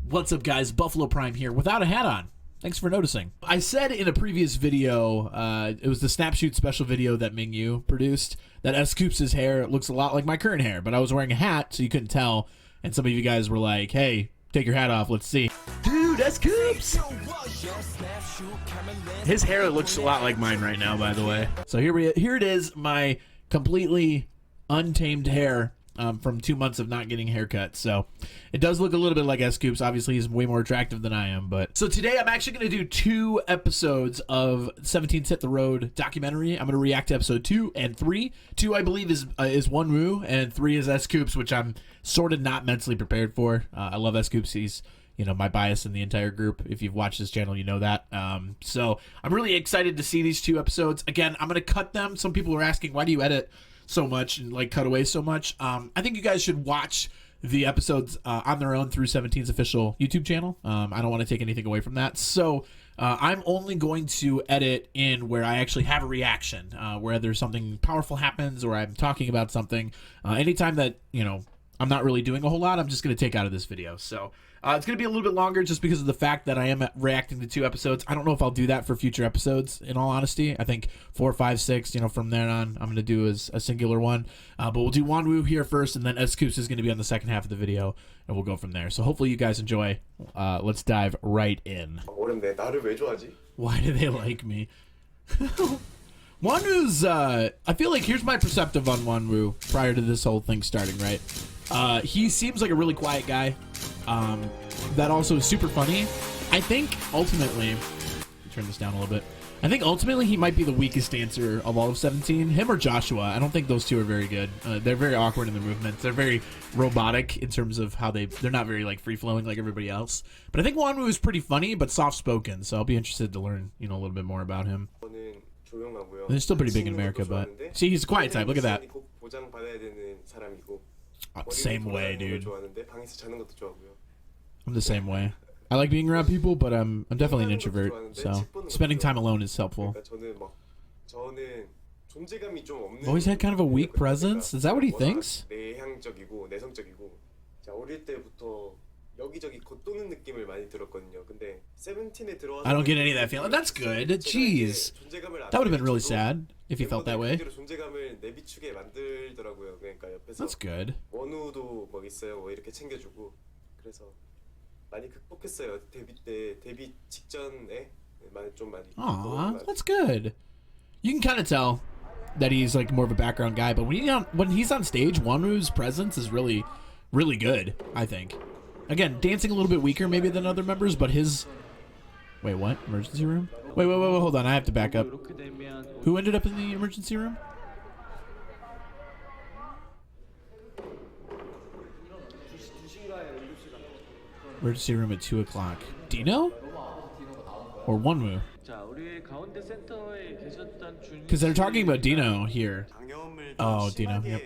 What's up, guys? BuffaloPrime here without a hat on. Thanks for noticing. I said in a previous video, it was the Snapshoot special video that Mingyu produced, that Scoops' hair looks a lot like my current hair, but I was wearing a hat, so you couldn't tell, and some of you guys were like, hey, take your hat off, let's see. Dude, Scoops! His hair looks a lot like mine right now, by the way. So here it is, my completely untamed hair. From 2 months of not getting a haircut. So it does look a little bit like Scoops. Obviously, he's way more attractive than I am. But so today I'm actually going to do 2 episodes of 17's Hit the Road documentary. I'm going to react to episode 2 and 3. 2, I believe, is Wonwoo, and 3 is Scoops, which I'm sort of not mentally prepared for. I love Scoops. He's, you know, my bias in the entire group. If you've watched this channel, you know that. So I'm really excited to see these 2 episodes. Again, I'm going to cut them. Some people are asking, why do you edit so much and like cut away so much? I think you guys should watch the episodes on their own through 17's official YouTube channel. I don't want to take anything away from that. So I'm only going to edit in where I actually have a reaction, where there's something powerful happens or I'm talking about something. Anytime that, you know, I'm not really doing a whole lot, I'm just going to take out of this video. So it's going to be a little bit longer just because of the fact that I am reacting to 2 episodes. I don't know if I'll do that for future episodes, in all honesty. I think 4, 5, 6, you know, from there on, I'm going to do as a singular one. But we'll do Wonwoo here first, and then Scoops is going to be on the second half of the video, and we'll go from there. So hopefully you guys enjoy. Let's dive right in. Why do they like me? Wonwoo's, I feel like, here's my perspective on Wonwoo prior to this whole thing starting, right? He seems like a really quiet guy. That also is super funny. I think ultimately, turn this down a little bit. I think ultimately he might be the weakest dancer of all of 17. Him or Joshua. I don't think those 2 are very good. They're very awkward in their movements. They're very robotic in terms of how they're not very like free flowing like everybody else. But I think Wonwoo is pretty funny but soft spoken. So I'll be interested to learn, you know, a little bit more about him. They're still pretty big in America, but see, he's a quiet type. Look at that. Same way, dude. I'm the same way. I like being around people, but I'm definitely an introvert, so spending time alone is helpful. Always had kind of a weak presence. Is that what he thinks? I don't get any of that feeling. That's good. Jeez. That would have been really sad if he felt that way. That's good. Aw, that's good. You can kind of tell that he's like more of a background guy, but when he's on stage, Wonwoo's presence is really, really good, I think. Again, dancing a little bit weaker maybe than other members, but his... Wait, what? Emergency room? Wait, hold on. I have to back up. Who ended up in the emergency room? Emergency room at 2 o'clock. Dino? Or Wonwoo? Because they're talking about Dino here. Oh, Dino. Yep.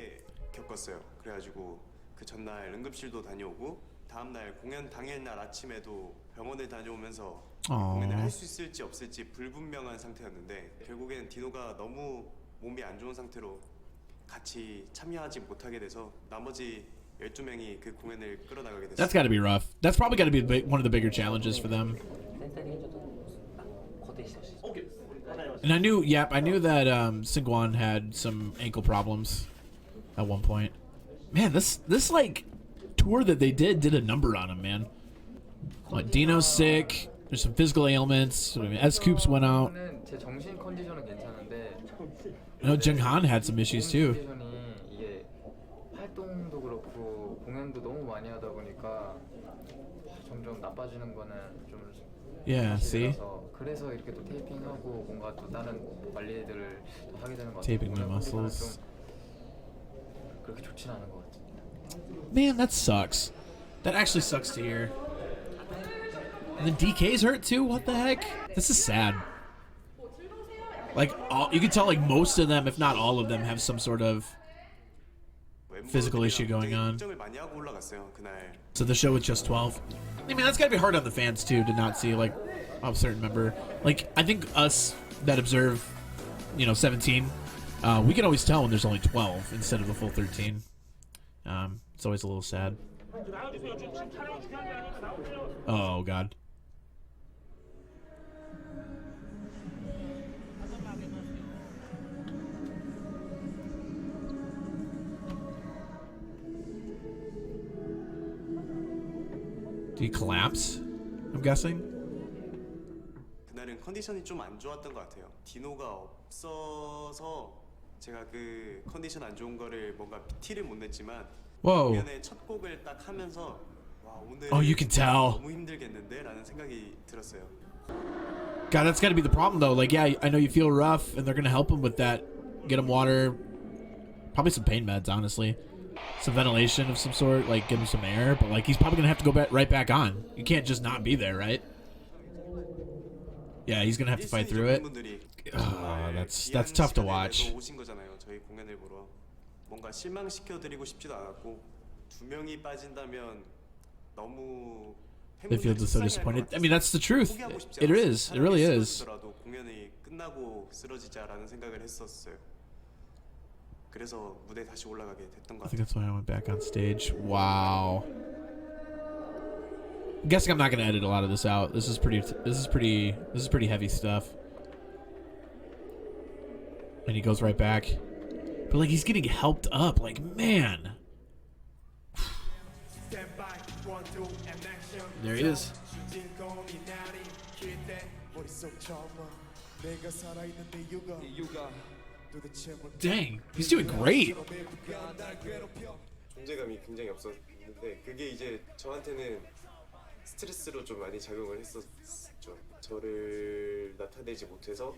다음날 공연 당일날 아침에도 병원을 다녀오면서 공연을 할 수 있을지 없을지 불분명한 상태였는데 결국엔 디노가 너무 몸이 안 좋은 상태로 같이 참여하지 못하게 돼서 나머지 12명이 그 공연을 끌어나가게 됐어요. That's got to be rough. That's probably got to be one of the bigger challenges for them. And I knew that Singwon had some ankle problems at one point. Man, this like tour that they did a number on him, man. Like, Dino's sick. There's some physical ailments. Scoops went out. I know Jung Han had some issues too. Yeah, see? Taping my muscles. Man, that sucks. That actually sucks to hear. And then DK's hurt too? What the heck? This is sad. Like, you can tell like most of them, if not all of them, have some sort of physical issue going on. So the show was just 12. I mean, that's gotta be hard on the fans too, to not see like a certain member. Like, I think us that observe, you know, 17, we can always tell when there's only 12 instead of the full 13. It's always a little sad. Oh God. Did he collapse? I'm guessing. 그날은 컨디션이 좀 안 좋았던 것 같아요. 디노가 없어서 제가 그 컨디션 안 좋은 거를 뭔가 티를 못 냈지만 공연의 첫 곡을 딱 하면서 와 오늘 you can tell. 너무 힘들겠는데라는 생각이 들었어요. God, that's got to be the problem though. Like, yeah, I know you feel rough, and they're gonna help him with that. Get him water, probably some pain meds, honestly, some ventilation of some sort, like give him some air. But like, he's probably gonna have to go right back on. You can't just not be there, right? Yeah, he's gonna have to fight through it. Oh, that's tough to watch. 오신 거잖아요. 저희 공연을 보러. 뭔가 실망시켜드리고 싶지도 않았고 두 명이 빠진다면 너무 They feel so disappointed. I mean, that's the truth. It is. It really is. 공연이 끝나고 쓰러지자라는 생각을 했었어요. 그래서 무대에 다시 올라가게 됐던 것 I think 같아요. that's why I went back on stage. Wow. I'm guessing I'm not gonna edit a lot of this out. This is pretty heavy stuff. And he goes right back. But like, he's getting helped up. Like, man. There he is. Dang, he's doing great. 존재감이 굉장히 없었는데 그게 이제 저한테는 스트레스로 좀 많이 작용을 했었죠. 저를 나타내지 못해서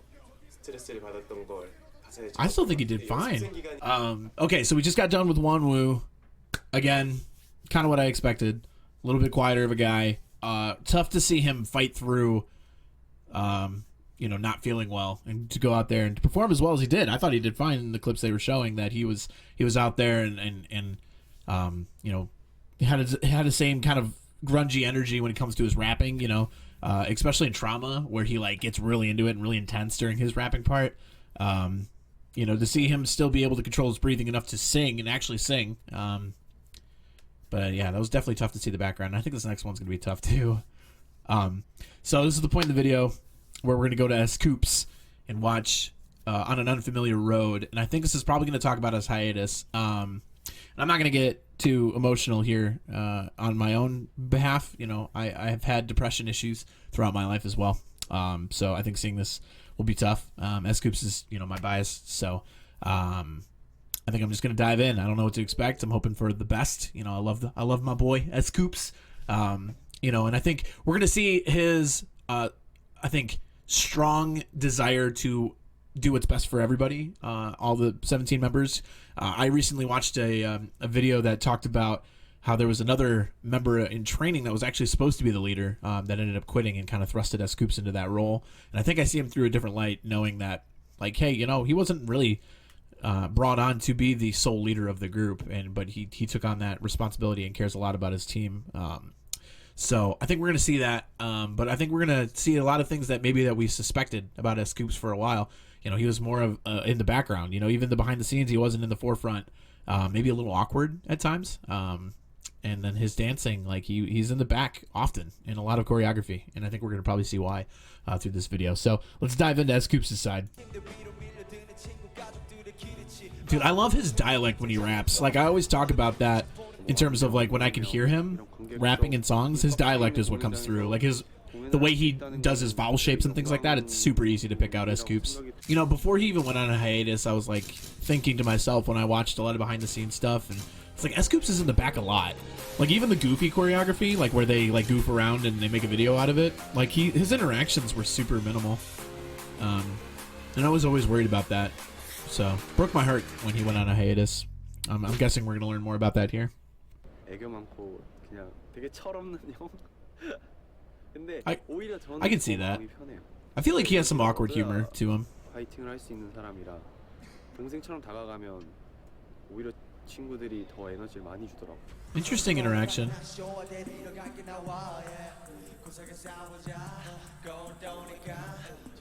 스트레스를 받았던 걸 가사에. I still think he did fine. Okay, so we just got done with Wonwoo. Again, kind of what I expected. A little bit quieter of a guy. Tough to see him fight through, not feeling well, and to go out there and to perform as well as he did. I thought he did fine in the clips they were showing. That he was out there and he had the same kind of grungy energy when it comes to his rapping. Especially in Trauma, where he like gets really into it and really intense during his rapping part. To see him still be able to control his breathing enough to sing and actually sing. But yeah, that was definitely tough to see the background. I think this next one's going to be tough too. So this is the point in the video where we're going to go to Scoups and watch On an Unfamiliar Road. And I think this is probably going to talk about his hiatus. And I'm not going to get too emotional here on my own behalf. I have had depression issues throughout my life as well. So I think seeing this will be tough. Scoups is, my bias. So I think I'm just gonna dive in. I don't know what to expect. I'm hoping for the best. I love my boy Scoups. And I think we're gonna see his strong desire to do what's best for everybody. All the 17 members. I recently watched a video that talked about how there was another member in training that was actually supposed to be the leader that ended up quitting and kind of thrusted Scoups into that role. And I think I see him through a different light, knowing that, like, hey, he wasn't really brought on to be the sole leader of the group, but he took on that responsibility and cares a lot about his team. So I think we're going to see that, but I think we're going to see a lot of things that we suspected about Scoups for a while. He was more of in the background. Even the behind the scenes, he wasn't in the forefront. Maybe a little awkward at times. And then his dancing, like he's in the back often in a lot of choreography, and I think we're going to probably see why through this video. So let's dive into Scoups' side. Dude, I love his dialect when he raps. Like, I always talk about that in terms of, like, when I can hear him rapping in songs, his dialect is what comes through. Like, the way he does his vowel shapes and things like that, it's super easy to pick out Scoups. Before he even went on a hiatus, I was, like, thinking to myself when I watched a lot of behind-the-scenes stuff, and it's like, Scoups is in the back a lot. Like, even the goofy choreography, like, where they, like, goof around and they make a video out of it, like, his interactions were super minimal. And I was always worried about that. So, broke my heart when he went on a hiatus. I'm guessing we're going to learn more about that here. 애교 많고 그냥 되게 철없는 형. 근데 I 오히려 저는 can see that. 마음이 편해요. I feel like he has some awkward humor to him. 파이팅을 할 수 있는 사람이라 동생처럼 다가가면 오히려 친구들이 더 에너지를 많이 주더라고. Interesting interaction.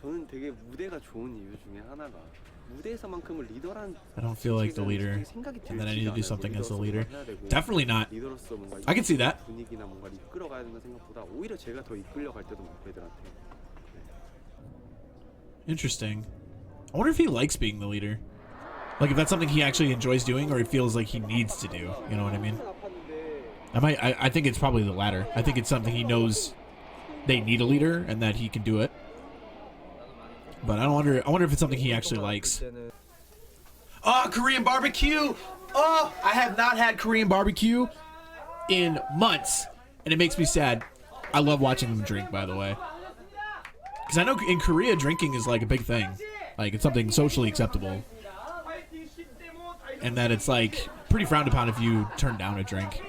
저는 되게 무대가 좋은 이유 중에 하나가 무대에서만큼은 리더란 I don't feel like the leader, and then I need to do something as the leader. Definitely not. 리더로서 뭔가 I can see that. 분위기나 뭔가를 이끌어가야 된다는 생각보다 오히려 제가 더 이끌려갈 때도 많고 애들한테. Interesting. I wonder if he likes being the leader. Like if that's something he actually enjoys doing, or he feels like he needs to do. You know what I mean? I think it's probably the latter. I think it's something he knows they need a leader and that he can do it. But I wonder if it's something he actually likes. Oh, Korean barbecue! Oh, I have not had Korean barbecue in months, and it makes me sad. I love watching them drink, by the way. Because I know in Korea, drinking is like a big thing. Like, it's something socially acceptable. And that it's like pretty frowned upon if you turn down a drink.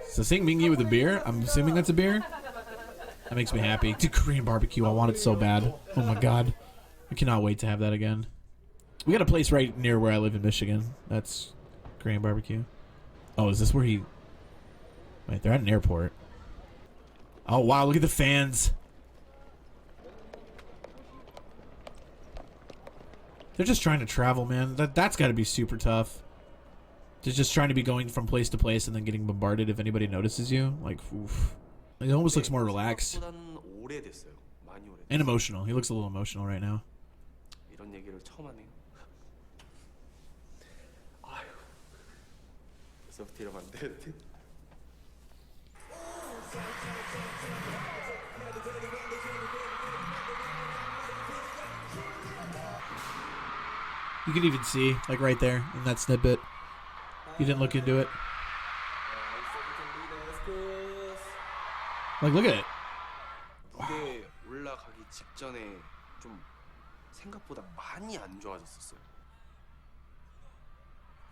So seeing Mingyu with a beer, I'm assuming that's a beer. That makes me happy. Dude, Korean barbecue, I want it so bad. Oh my god. I cannot wait to have that again. We got a place right near where I live in Michigan. That's Korean barbecue. Oh, is this where he... Wait, they're at an airport. Oh wow, look at the fans. They're just trying to travel, man. That's got to be super tough. They're just trying to be going from place to place and then getting bombarded if anybody notices you. Like, oof. He almost looks more relaxed. And emotional. He looks a little emotional right now. 이런 얘기를 처음 하네요. 아유. 그래서부터 이러면 안 되는데. You can even see, like right there in that snippet. You didn't look into it. Like, look at it. 무대에 올라가기 직전에 좀 생각보다 많이 안 좋아졌었어요.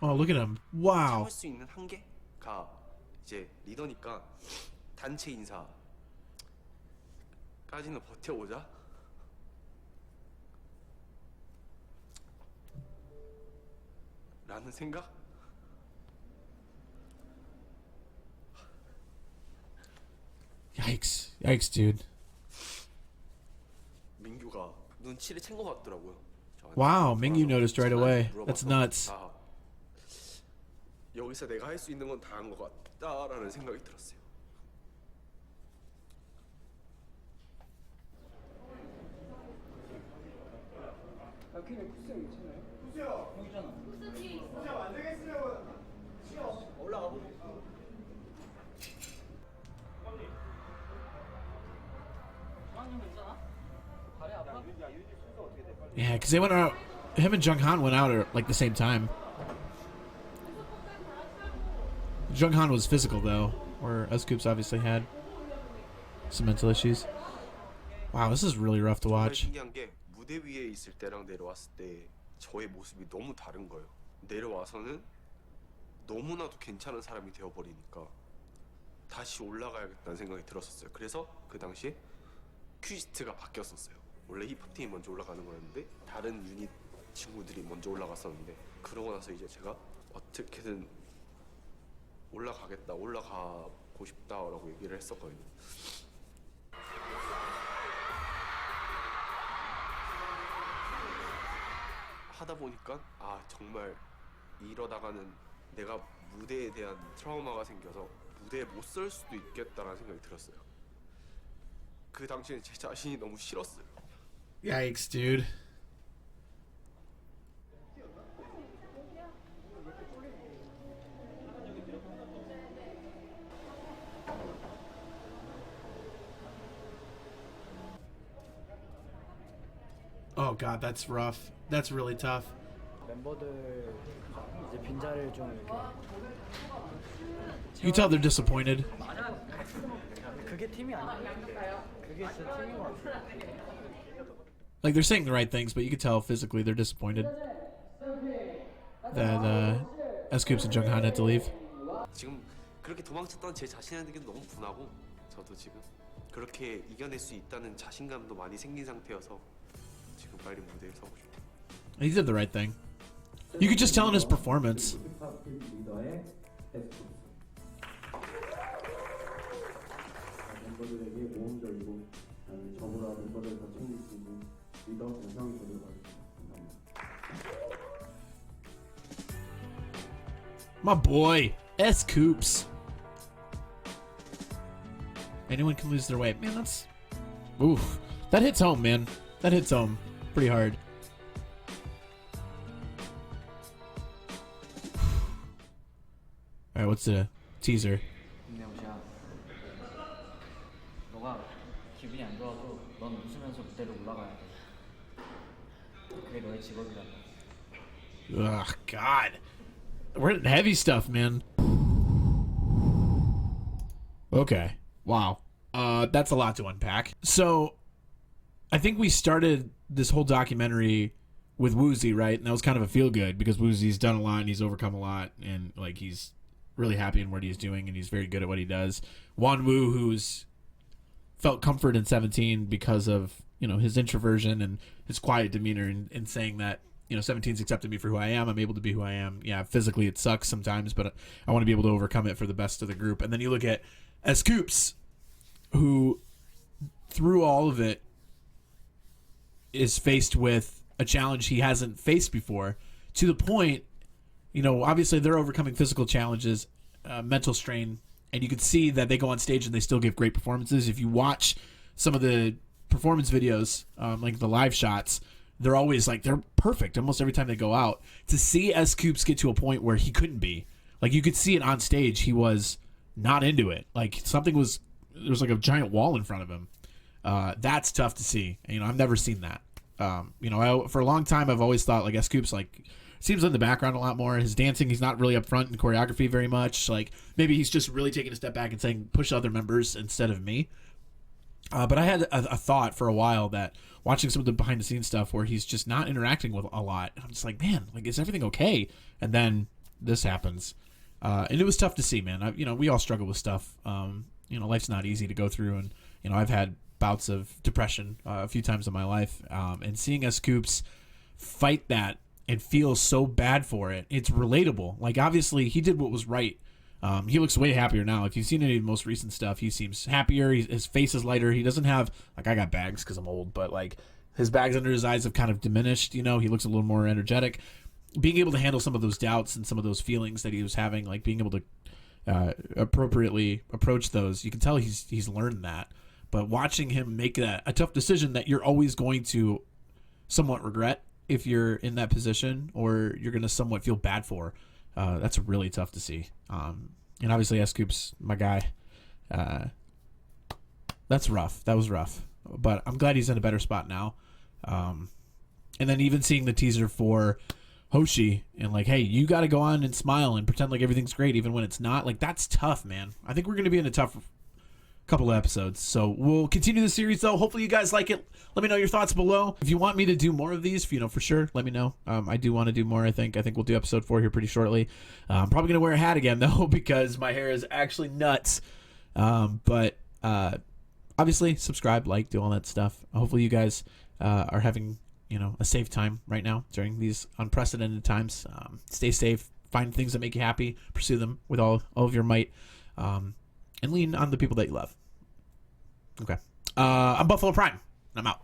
Oh, look at him. Wow. 참을 수 있는 한계가 이제 리더니까 단체 인사까지는 버텨보자. 라는 생각? Yikes. Yikes, dude. 민규가 눈치를 챈 것 같더라고요. Wow, Mingyu noticed right away. That's nuts. 여기서 내가 할 수 있는 건 다 한 것 같다라는 생각이 들었어요. Yeah, because they went out. Him and Junghan went out at like the same time. Junghan was physical though, where Scoops obviously had some mental issues. Wow, this is really rough to watch. 신기한 게 무대 위에 있을 때랑 내려왔을 때 저의 모습이 너무 다른 거예요. 내려와서는 너무나도 괜찮은 사람이 되어버리니까 다시 올라가야겠다는 생각이 들었었어요. 그래서 그 당시에 퀴즈트가 바뀌었었어요. 원래 힙합팀이 먼저 올라가는 거였는데 다른 유닛 친구들이 먼저 올라갔었는데 그러고 나서 이제 제가 어떻게든 올라가고 싶다라고 얘기를 했었거든요. 하다 보니까 아 정말 이러다가는 내가 무대에 대한 트라우마가 생겨서 무대에 못 설 수도 있겠다라는 생각이 들었어요. 그 당시에는 제 자신이 너무 싫었어요. Yikes, dude. Oh god, that's rough. That's really tough. 멤버들 이제 빈자리를 좀 이렇게 You can tell they're disappointed. 그게 팀이 아니에요. 그게 진짜 팀인 것 같아요. Like they're saying the right things, but you can tell physically they're disappointed that Scoops and Junghan had to leave. 지금 그렇게 도망쳤던 제 자신에게 너무 분하고 저도 지금 그렇게 이겨낼 수 있다는 자신감도 많이 생긴 상태여서 지금 빨리 무대에 서고 싶어요. He did the right thing. You could just tell in his performance. 멤버들에게 모험적이고 저보다 멤버들을 더 챙길 수 있는 My boy, Scoops. Anyone can lose their way. Man, that's... Oof. That hits home, man. That hits home pretty hard. Alright, what's the teaser? 근데 오시야, 너가 기분이 안 좋아도 넌 웃으면서 무대로 올라가야 돼. 그게 너의 직업이란다. Ugh, God. We're in heavy stuff, man. Okay. Wow. That's a lot to unpack. So, I think we started this whole documentary with Woozy, right? And that was kind of a feel good because Woozy's done a lot and he's overcome a lot and like he's really happy in what he's doing and he's very good at what he does. Wonwoo, who's felt comfort in 17 because of, you know, his introversion and his quiet demeanor and saying that, you know, 17's accepted me for who I am. I'm able to be who I am. Yeah, physically it sucks sometimes, but I want to be able to overcome it for the best of the group. And then you look at Scoops, who through all of it is faced with a challenge he hasn't faced before, to the point, you know, obviously they're overcoming physical challenges, mental strain, and you can see that they go on stage and they still give great performances. If you watch some of the performance videos, like the live shots, they're always like, they're perfect almost every time they go out. To see Scoops get to a point where he couldn't be, like you could see it on stage, he was not into it. Like there was like a giant wall in front of him. That's tough to see. You know, I've never seen that. You know, for a long time, I've always thought like Scoops like seems in the background a lot more. His dancing, he's not really up front in choreography very much. Like maybe he's just really taking a step back and saying push other members instead of me. But I had a thought for a while that watching some of the behind the scenes stuff where he's just not interacting with a lot. I'm just like, man, like is everything okay? And then this happens, and it was tough to see, man. You know, we all struggle with stuff. You know, life's not easy to go through, and you know, I've had bouts of depression a few times in my life, and seeing Scoops fight that and feel so bad for it, it's relatable. Like obviously he did what was right. He looks way happier now. If you've seen any of the most recent stuff, he seems happier. His face is lighter. He doesn't have like, I got bags because I'm old, but like his bags under his eyes have kind of diminished. You know, he looks a little more energetic. Being able to handle some of those doubts and some of those feelings that he was having, like being able to appropriately approach those, you can tell he's learned that. But watching him make a tough decision that you're always going to somewhat regret if you're in that position, or you're going to somewhat feel bad for, that's really tough to see. And obviously Scoops, my guy, that's rough. That was rough. But I'm glad he's in a better spot now. And then even seeing the teaser for Hoshi and like, hey, you got to go on and smile and pretend like everything's great even when it's not. Like, that's tough, man. I think we're going to be in a tough couple of episodes. So we'll continue the series, though. Hopefully you guys like it. Let me know your thoughts below. If you want me to do more of these, you know, for sure, let me know. I do want to do more, I think. I think we'll do episode 4 here pretty shortly. I'm probably going to wear a hat again, though, because my hair is actually nuts. But obviously, subscribe, like, do all that stuff. Hopefully you guys are having, you know, a safe time right now during these unprecedented times. Stay safe. Find things that make you happy. Pursue them with all of your might. And lean on the people that you love. Okay. I'm BuffaloPrime. I'm out.